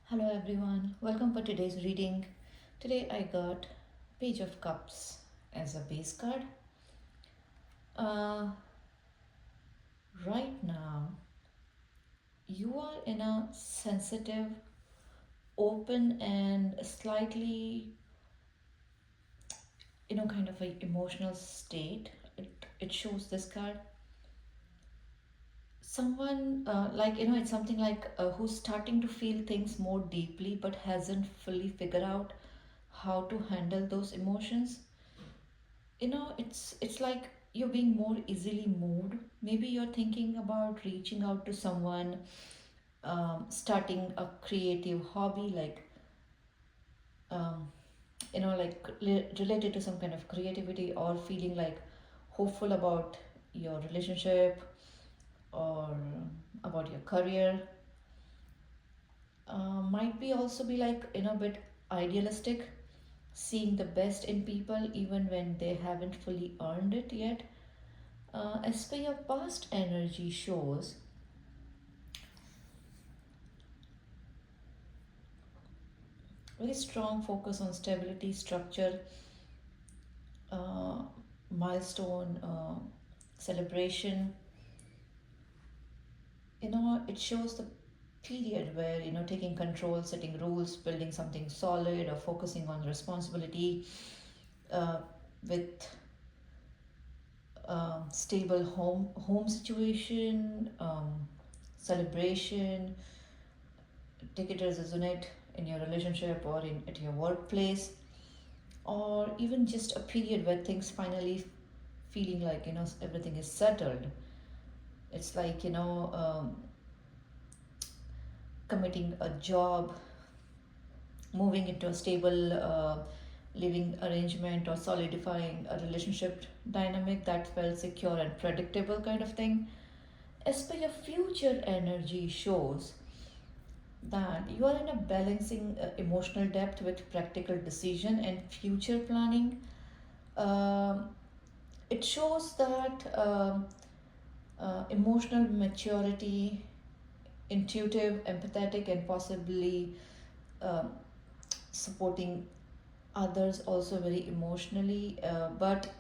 Hello everyone, welcome for today's reading. Today I got Page of Cups as a base card. Uh, right now, you are in a sensitive, open, and slightly, kind of a emotional state. It shows this card. Someone, it's something like who's starting to feel things more deeply but hasn't fully figured out how to handle those emotions. It's like you're being more easily moved. Maybe you're thinking about reaching out to someone, starting a creative hobby, um, related to some kind of creativity, or feeling like hopeful about your relationship or about your career. Might be also be like a bit idealistic, seeing the best in people even when they haven't fully earned it yet. As per your past energy shows, very strong focus on stability, structure, uh, milestone, celebration. It shows the period where taking control, setting rules, building something solid, or focusing on responsibility uh, with stable home situation, celebration. Take it as a unit in your relationship or at your workplace, or even just a period where things finally feeling like everything is settled. It's like committing a job, moving into a stable living arrangement, or solidifying a relationship dynamic that felt secure and predictable, kind of thing. As per your future energy shows that you are in a balancing emotional depth with practical decision and future planning. um, it shows that emotional maturity, intuitive, empathetic, and possibly um, supporting others also very emotionally. But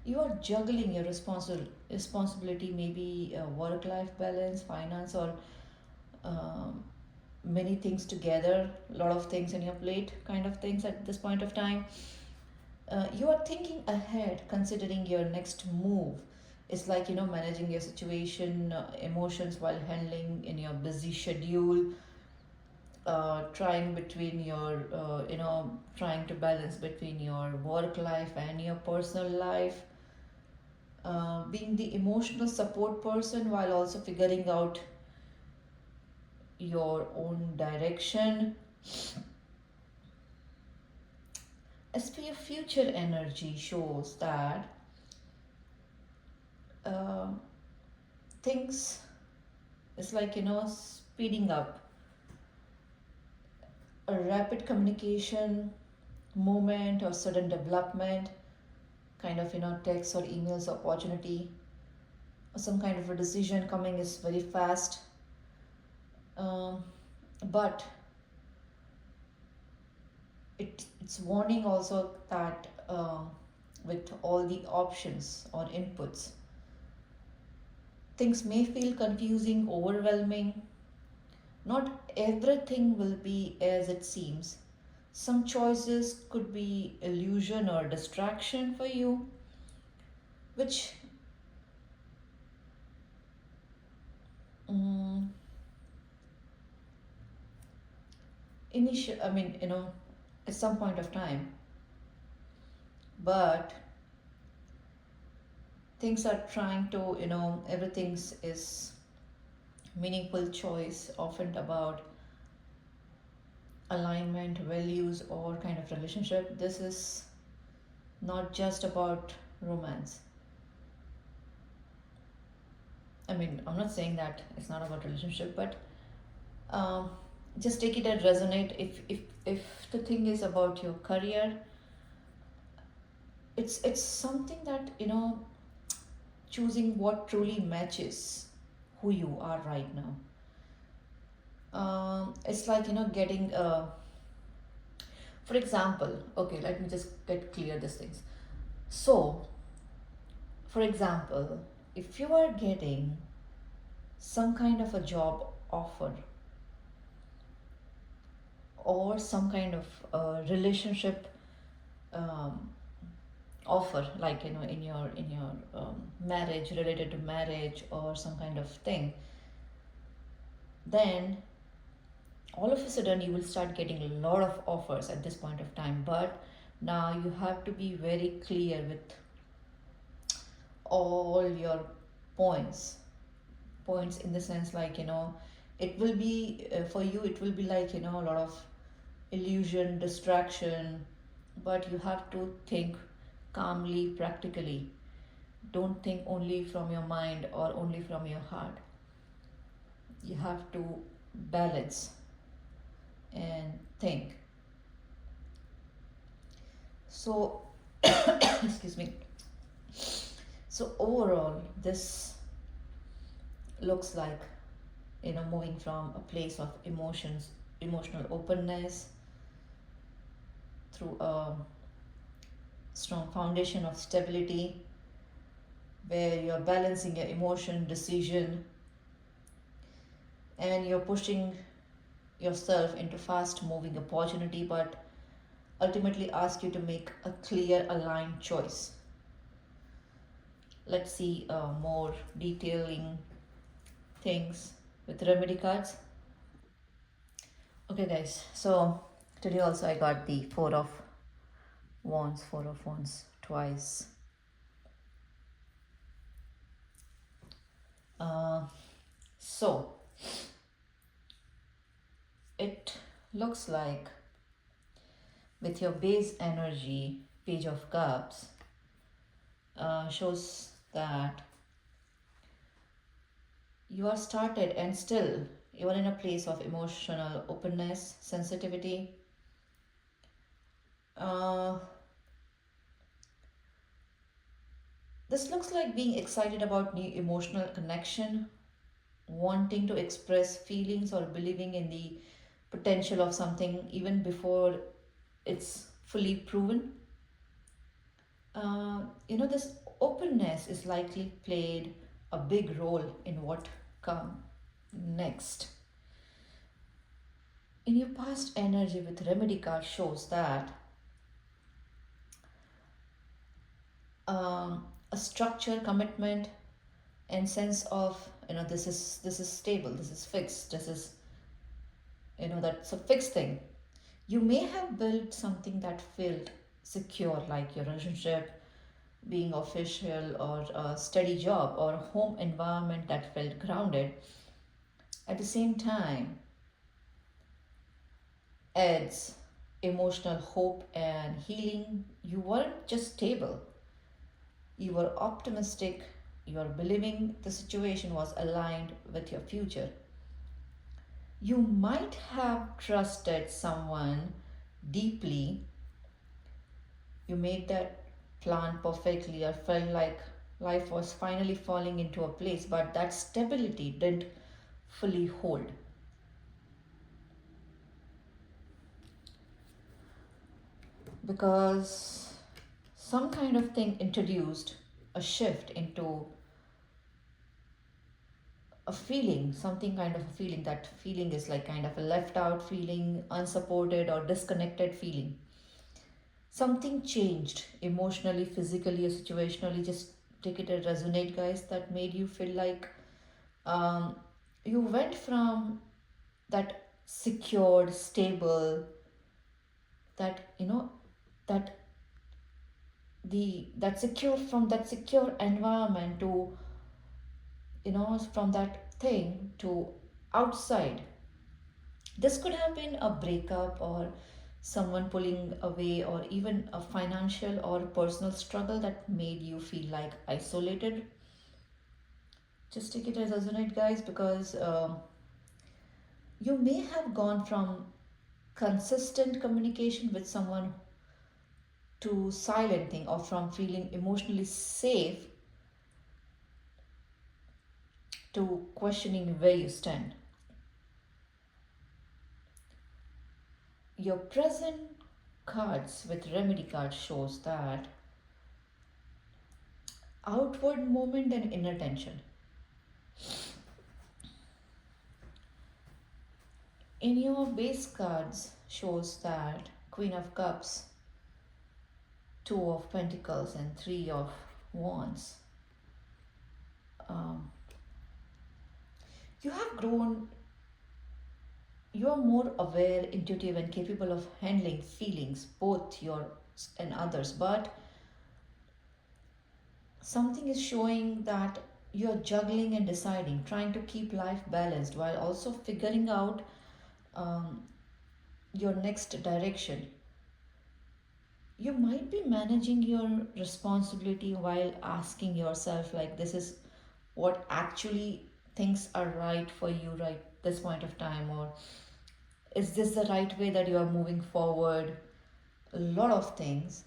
you are juggling your responsibility, maybe work-life balance, finance, or um, many things together, a lot of things in your plate, kind of things at this point of time. You are thinking ahead, considering your next move. It's like managing your situation, emotions while handling in your busy schedule. Trying to balance between your work life and your personal life. Being the emotional support person while also figuring out your own direction. As per your future energy shows that uh, things is like speeding up, a rapid communication, movement, or sudden development, kind of text or emails opportunity, or some kind of a decision coming is very fast. Um, but it's warning also that with all the options or inputs, things may feel confusing, overwhelming. Not everything will be as it seems. Some choices could be illusion or distraction for you, which um, initial, I mean, at some point of time, but things are trying to, everything's is meaningful choice, often about alignment, values, or kind of relationship. This is not just about romance. I mean, I'm not saying that it's not about relationship, but um, just take it and resonate. If the thing is about your career, it's something that choosing what truly matches who you are right now. It's like, getting, for example, okay, let me just get clear these things. So, for example, if you are getting some kind of a job offer or some kind of relationship um, offer, like, in your marriage, related to marriage or some kind of thing, then all of a sudden you will start getting a lot of offers at this point of time. But now you have to be very clear with all your points in the sense, like, it will be, for you it will be like, a lot of illusion, distraction, but you have to think calmly, practically. Don't think only from your mind or only from your heart. You have to balance and think. So, excuse me. So, overall, this looks like, moving from a place of emotional openness through a strong foundation of stability where you're balancing your emotion, decision, and you're pushing yourself into fast moving opportunity, but ultimately ask you to make a clear, aligned choice. Let's see more detailing things with remedy cards. Okay, guys, so today also I got the Four of Wands twice. Uh, so it looks like with your base energy, Page of Cups, shows that you are started and still you are in a place of emotional openness, sensitivity. Uh, this looks like being excited about new emotional connection, wanting to express feelings or believing in the potential of something even before it's fully proven. This openness is likely played a big role in what come next. In your past energy with remedy card shows that a structure, commitment, and sense of, this is stable, this is fixed, this is, that's a fixed thing. You may have built something that felt secure, like your relationship, being official, or a steady job, or a home environment that felt grounded. At the same time, adds emotional hope and healing. You weren't just stable, you were optimistic, you were believing the situation was aligned with your future. You might have trusted someone deeply, you made that plan perfectly, or felt like life was finally falling into a place, but that stability didn't fully hold because some kind of thing introduced a shift into a feeling, something kind of a feeling. That feeling is like kind of a left out feeling, unsupported or disconnected feeling. Something changed emotionally, physically, or situationally. Just take it as resonate, guys. That made you feel like um, you went from that secured, stable, that that that secure, from that secure environment to, from that thing to outside. This could have been a breakup or someone pulling away, or even a financial or personal struggle that made you feel like isolated. Just take it as resonate, guys, because you may have gone from consistent communication with someone to silent thing, or from feeling emotionally safe to questioning where you stand. Your present cards with remedy card shows that outward movement and inner tension. In your base cards shows that Queen of Cups, Two of Pentacles, and Three of Wands. Um, you have grown, you are more aware, intuitive, and capable of handling feelings, both yours and others. But something is showing that you're juggling and deciding, trying to keep life balanced while also figuring out um, your next direction. You might be managing your responsibility while asking yourself, like, this is what actually things are right for you right this point of time, or is this the right way that you are moving forward? A lot of things,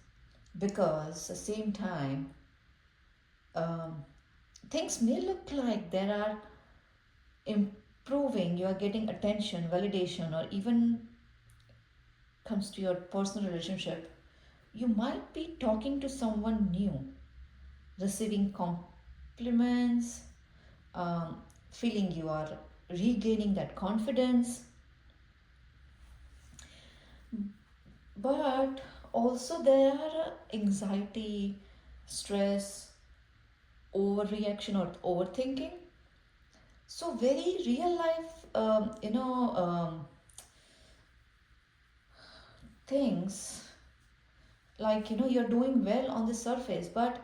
because at the same time, um, things may look like there are improving, you are getting attention, validation, or even comes to your personal relationship, you might be talking to someone new, receiving compliments, feeling you are regaining that confidence. But also, there are anxiety, stress, overreaction, or overthinking. So, very real life, things like, you're doing well on the surface, but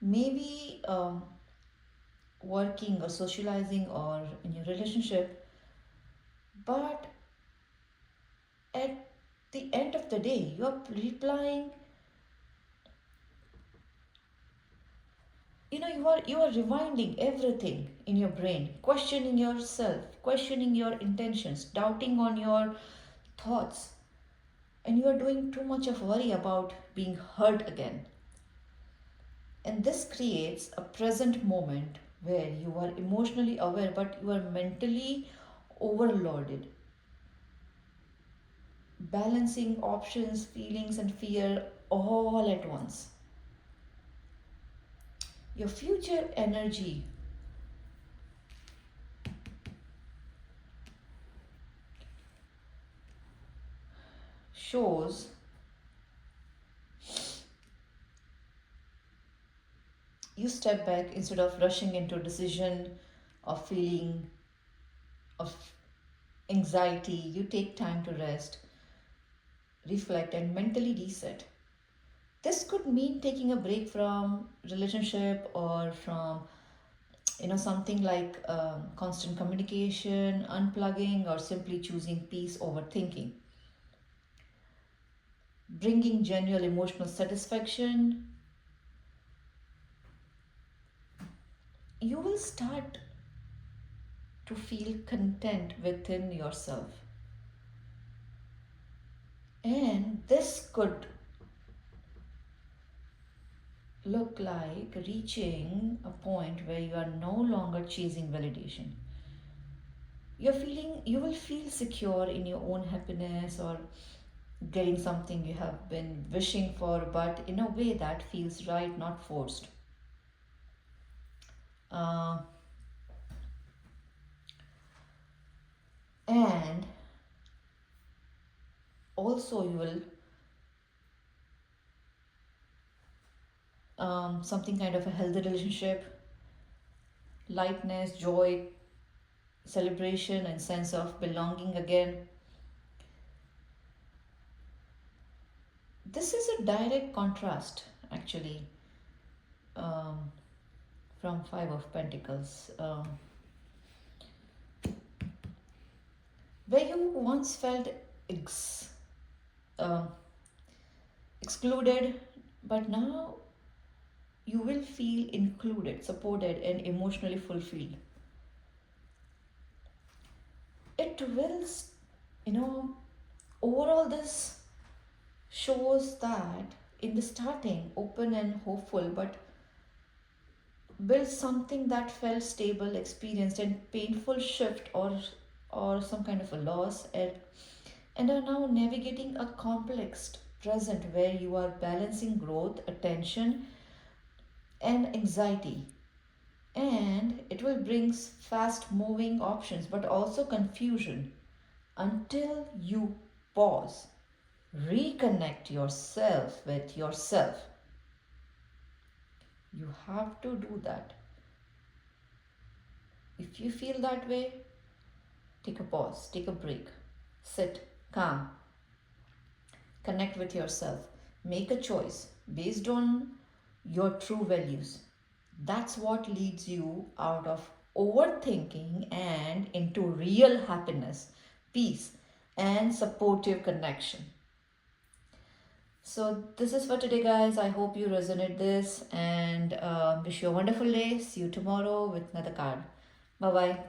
maybe working or socializing or in your relationship, but at the end of the day, you're replying, you are rewinding everything in your brain, questioning yourself, questioning your intentions, doubting on your thoughts, and you are doing too much of worry about being hurt again. And this creates a present moment where you are emotionally aware but you are mentally overloaded, balancing options, feelings, and fear all at once. Your future energy shows you step back instead of rushing into a decision of feeling of anxiety. You take time to rest, reflect, and mentally reset. This could mean taking a break from relationship, or from something like constant communication, unplugging, or simply choosing peace over thinking, bringing genuine emotional satisfaction. You will start to feel content within yourself, and this could look like reaching a point where you are no longer chasing validation. You will feel secure in your own happiness, or getting something you have been wishing for, but in a way that feels right, not forced. uh, and also you will something kind of a healthy relationship, lightness, joy, celebration, and sense of belonging again. This is a direct contrast, actually, um, from Five of Pentacles, where you once felt ex- um excluded, but now you will feel included, supported, and emotionally fulfilled. It will, overall, this shows that in the starting, open and hopeful, but build something that felt stable, experienced, and painful shift, or some kind of a loss, and and are now navigating a complex present where you are balancing growth, attention, and anxiety. And it will bring fast moving options but also confusion until you pause, reconnect yourself with yourself. You have to do that. If you feel that way, take a pause, take a break, sit calm, connect with yourself, make a choice based on your true values. That's what leads you out of overthinking and into real happiness, peace, and supportive connection. So, this is for today, guys. I hope you resonate this and wish you a wonderful day. See you tomorrow with another card. Bye bye.